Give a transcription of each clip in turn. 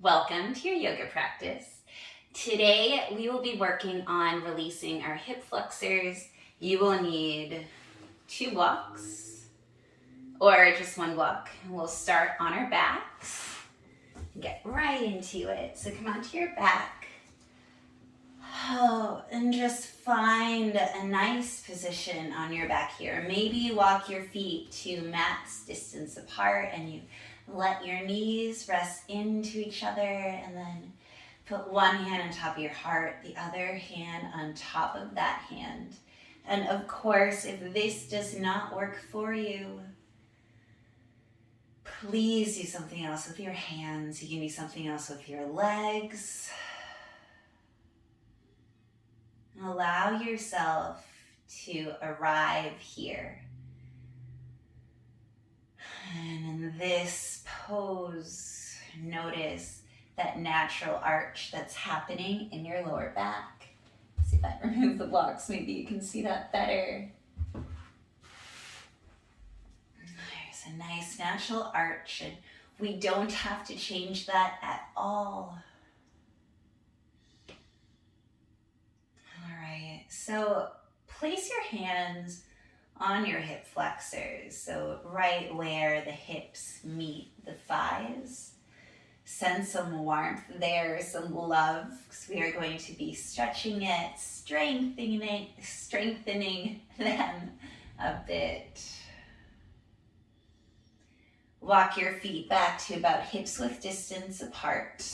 Welcome to your yoga practice. Today we will be working on releasing our hip flexors. You will need 2 blocks or just 1 block. We'll start on our backs and get right into it. So come onto your back. And just find a nice position on your back here. Maybe you walk your feet to max distance apart and you let your knees rest into each other, and then put one hand on top of your heart, the other hand on top of that hand. And of course, if this does not work for you, please do something else with your hands. You can do something else with your legs. And allow yourself to arrive here. And in this pose, notice that natural arch that's happening in your lower back. See if I remove the blocks, maybe you can see that better. There's a nice natural arch, and we don't have to change that at all. All right, so place your hands on your hip flexors, so right where the hips meet the thighs. Sense some warmth there, some love, because we are going to be stretching it, strengthening them a bit. Walk your feet back to about hips width distance apart.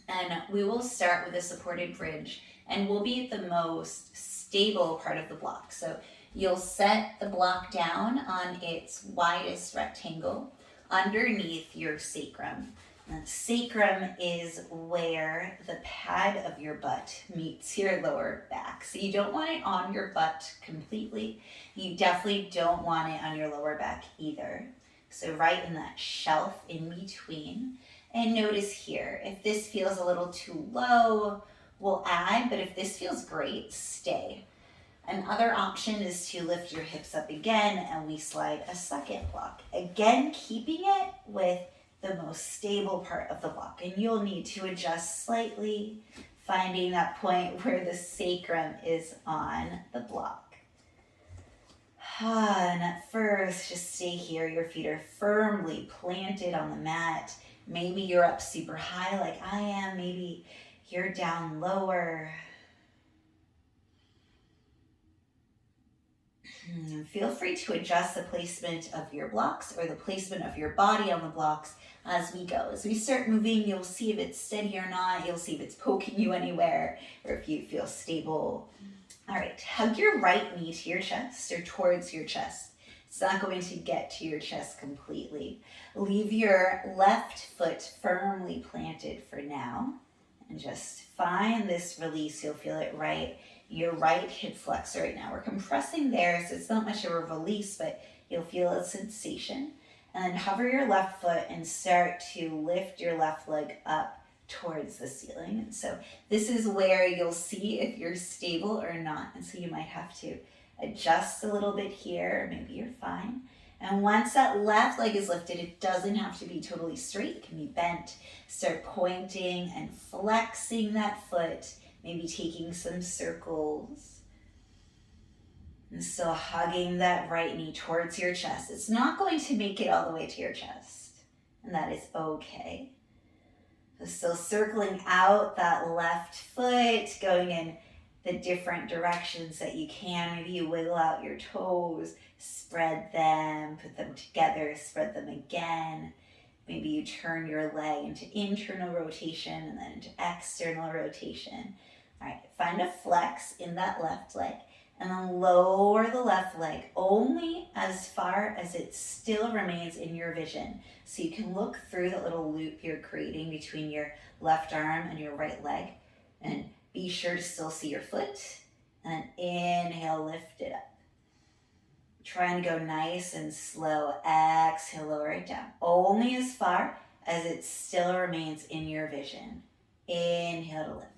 And we will start with a supported bridge, and we'll be at the most stable part of the block. So you'll set the block down on its widest rectangle underneath your sacrum. And sacrum is where the pad of your butt meets your lower back. So you don't want it on your butt completely. You definitely don't want it on your lower back either. So right in that shelf in between. And notice here, if this feels a little too low, we'll add, but if this feels great, stay. Another option is to lift your hips up again and we slide a second block. Again, keeping it with the most stable part of the block. And you'll need to adjust slightly, finding that point where the sacrum is on the block. And at first, just stay here. Your feet are firmly planted on the mat. Maybe you're up super high like I am. Maybe you're down lower. Feel free to adjust the placement of your blocks or the placement of your body on the blocks as we go. As we start moving, you'll see if it's steady or not. You'll see if it's poking you anywhere or if you feel stable. All right, hug your right knee to your chest or towards your chest. It's not going to get to your chest completely. Leave your left foot firmly planted for now and just find this release. You'll feel it right your right hip flexor right now. We're compressing there, so it's not much of a release, but you'll feel a sensation. And then hover your left foot and start to lift your left leg up towards the ceiling. And so this is where you'll see if you're stable or not. And so you might have to adjust a little bit here, or maybe you're fine. And once that left leg is lifted, it doesn't have to be totally straight. It can be bent. Start pointing and flexing that foot, maybe taking some circles. And still hugging that right knee towards your chest. It's not going to make it all the way to your chest, and that is okay. So still circling out that left foot, going in the different directions that you can. Maybe you wiggle out your toes, spread them, put them together, spread them again. Maybe you turn your leg into internal rotation and then into external rotation. All right, find a flex in that left leg and then lower the left leg only as far as it still remains in your vision. So you can look through the little loop you're creating between your left arm and your right leg, and be sure to still see your foot. And inhale, lift it up. Trying to go nice and slow. Exhale, lower it down. Only as far as it still remains in your vision. Inhale to lift.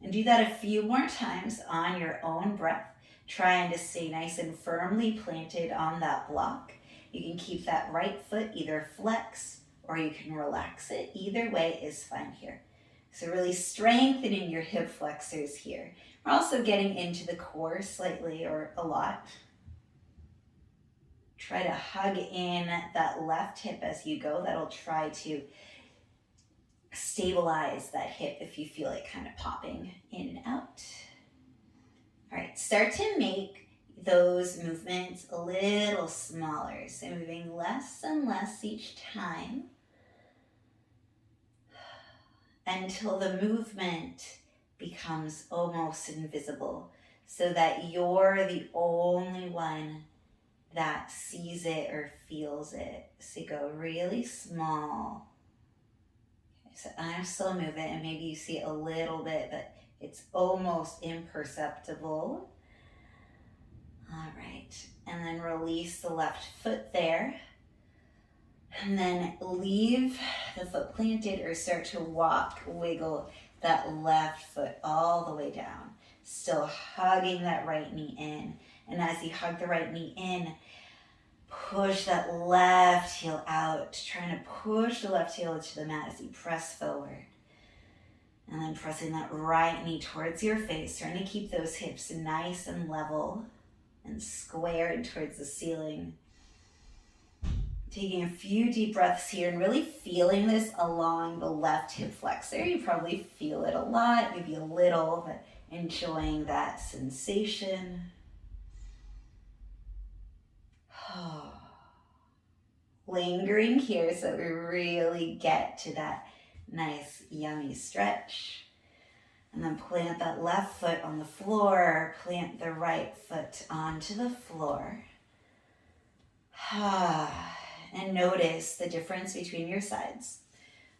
And do that a few more times on your own breath, trying to stay nice and firmly planted on that block. You can keep that right foot either flex or you can relax it. Either way is fine here. So really strengthening your hip flexors here. We're also getting into the core slightly or a lot. Try to hug in that left hip as you go. That'll try to stabilize that hip if you feel it kind of popping in and out. All right, start to make those movements a little smaller. So moving less and less each time until the movement becomes almost invisible, so that you're the only one that sees it or feels it. So you go really small. Okay, so I'm still moving, and maybe you see it a little bit, but it's almost imperceptible. All right, and then release the left foot there. And then leave the foot planted or start to walk, wiggle that left foot all the way down. Still hugging that right knee in. And as you hug the right knee in, push that left heel out, trying to push the left heel into the mat as you press forward. And then pressing that right knee towards your face, trying to keep those hips nice and level and squared towards the ceiling. Taking a few deep breaths here and really feeling this along the left hip flexor. You probably feel it a lot, maybe a little, but enjoying that sensation. Lingering here so we really get to that nice, yummy stretch. And then plant that left foot on the floor, plant the right foot onto the floor. And notice the difference between your sides.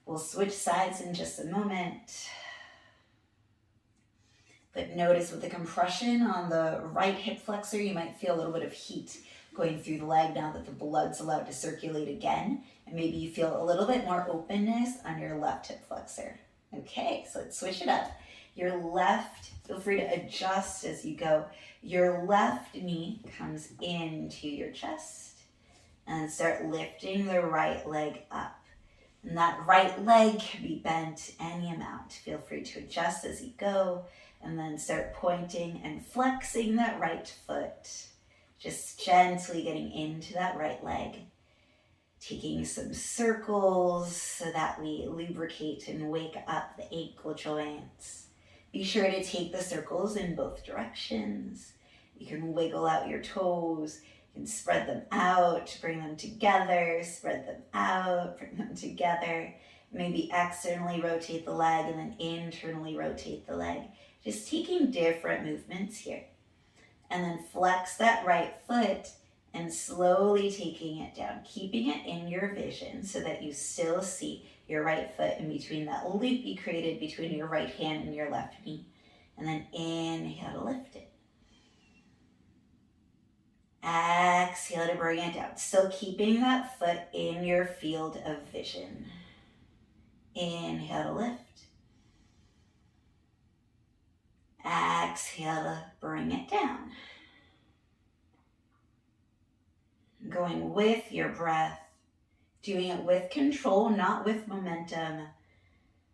We'll switch sides in just a moment. But notice with the compression on the right hip flexor, you might feel a little bit of heat going through the leg now that the blood's allowed to circulate again. And maybe you feel a little bit more openness on your left hip flexor. Okay, so let's switch it up. Your left, feel free to adjust as you go. Your left knee comes into your chest. And start lifting the right leg up. And that right leg can be bent any amount. Feel free to adjust as you go. And then start pointing and flexing that right foot. Just gently getting into that right leg. Taking some circles so that we lubricate and wake up the ankle joints. Be sure to take the circles in both directions. You can wiggle out your toes. You can spread them out, bring them together, spread them out, bring them together. Maybe externally rotate the leg and then internally rotate the leg. Just taking different movements here. And then flex that right foot and slowly taking it down, keeping it in your vision so that you still see your right foot in between that loop you created between your right hand and your left knee. And then inhale to lift it. Exhale to bring it down. Still keeping that foot in your field of vision. Inhale to lift. Exhale to bring it down. Going with your breath. Doing it with control, not with momentum.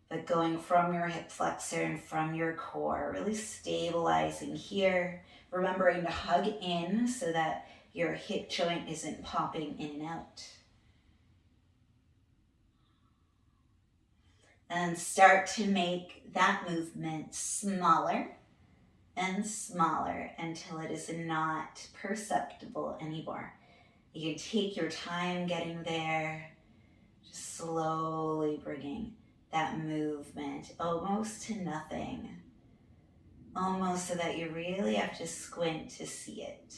But going from your hip flexor and from your core. Really stabilizing here. Remembering to hug in so that your hip joint isn't popping in and out. And start to make that movement smaller and smaller until it is not perceptible anymore. You can take your time getting there, just slowly bringing that movement almost to nothing. Almost so that you really have to squint to see it.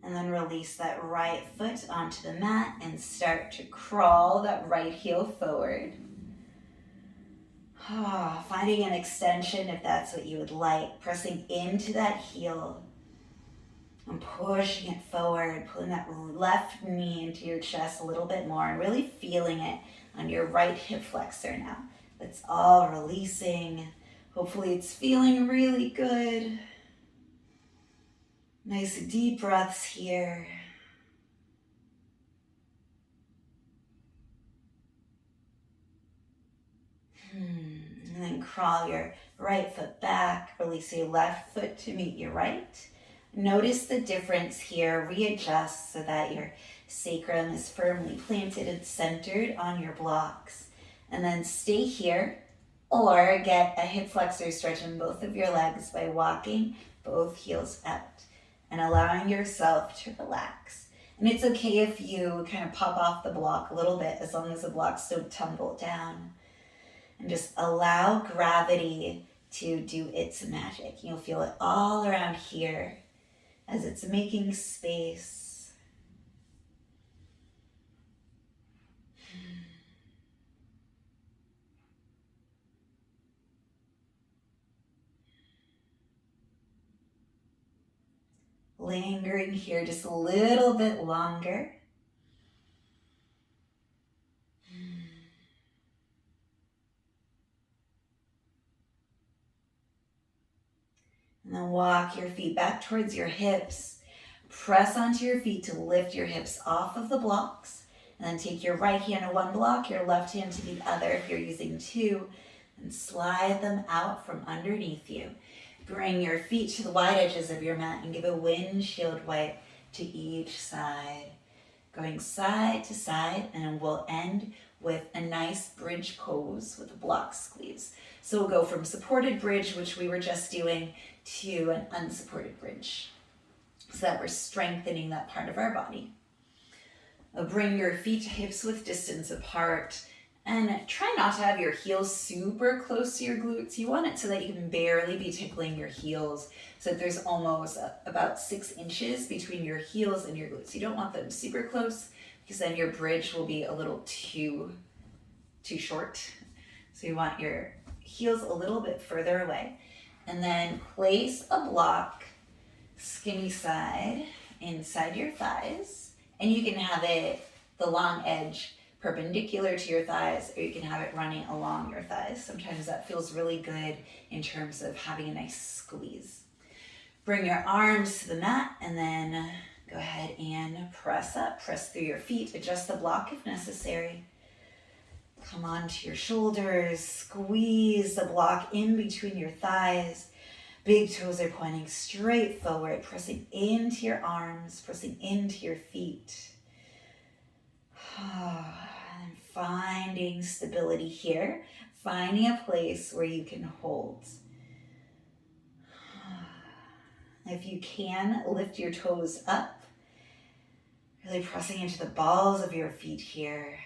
And then release that right foot onto the mat and start to crawl that right heel forward. Finding an extension if that's what you would like. Pressing into that heel and pushing it forward. Pulling that left knee into your chest a little bit more and really feeling it on your right hip flexor now. It's all releasing. Hopefully it's feeling really good. Nice deep breaths here. And then crawl your right foot back, release your left foot to meet your right. Notice the difference here, readjust so that your sacrum is firmly planted and centered on your blocks. And then stay here, or get a hip flexor stretch in both of your legs by walking both heels out and allowing yourself to relax. And it's okay if you kind of pop off the block a little bit, as long as the blocks don't tumble down. And just allow gravity to do its magic. You'll feel it all around here as it's making space. Lingering here just a little bit longer. And then walk your feet back towards your hips. Press onto your feet to lift your hips off of the blocks. And then take your right hand to one block, your left hand to the other if you're using two, and slide them out from underneath you. Bring your feet to the wide edges of your mat and give a windshield wipe to each side. Going side to side, and we'll end with a nice bridge pose with a block squeeze. So we'll go from supported bridge, which we were just doing, to an unsupported bridge, so that we're strengthening that part of our body. Bring your feet to hips width distance apart, and try not to have your heels super close to your glutes. You want it so that you can barely be tickling your heels, so that there's almost about 6 inches between your heels and your glutes. You don't want them super close, because then your bridge will be a little too short. So you want your heels a little bit further away. And then place a block skinny side inside your thighs. And you can have it, the long edge, perpendicular to your thighs, or you can have it running along your thighs. Sometimes that feels really good in terms of having a nice squeeze. Bring your arms to the mat, and then go ahead and press up. Press through your feet. Adjust the block if necessary. Come onto your shoulders. Squeeze the block in between your thighs. Big toes are pointing straight forward, pressing into your arms, pressing into your feet. And finding stability here. Finding a place where you can hold. If you can, lift your toes up. Really pressing into the balls of your feet here.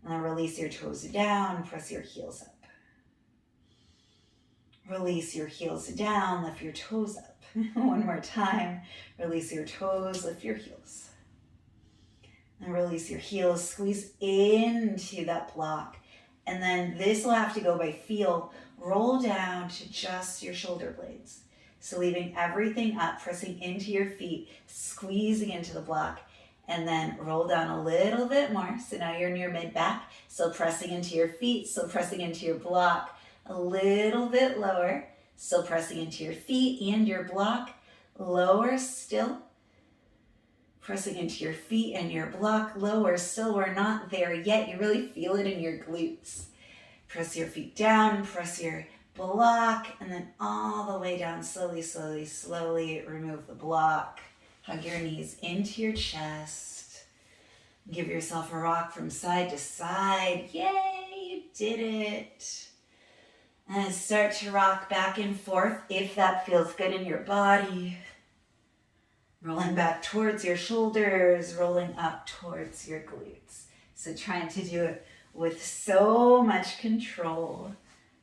And then release your toes down, press your heels up. Release your heels down, lift your toes up. One more time. Release your toes, lift your heels. And release your heels, squeeze into that block. And then this will have to go by feel. Roll down to just your shoulder blades. So leaving everything up, pressing into your feet, squeezing into the block. And then roll down a little bit more. So now you're near mid-back. Still pressing into your feet, still pressing into your block. A little bit lower. Still pressing into your feet and your block. Lower still. Pressing into your feet and your block. Lower still. We're not there yet. You really feel it in your glutes. Press your feet down. Press your block. And then all the way down. Slowly, slowly, slowly remove the block. Hug your knees into your chest. Give yourself a rock from side to side. Yay, you did it. And start to rock back and forth if that feels good in your body. Rolling back towards your shoulders, rolling up towards your glutes. So trying to do it with so much control.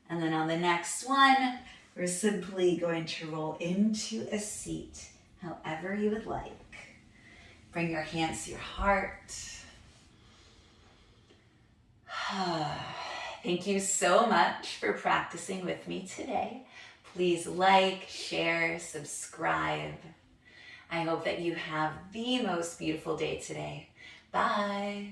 And then on the next one, we're simply going to roll into a seat. However you would like. Bring your hands to your heart. Thank you so much for practicing with me today. Please like, share, subscribe. I hope that you have the most beautiful day today. Bye.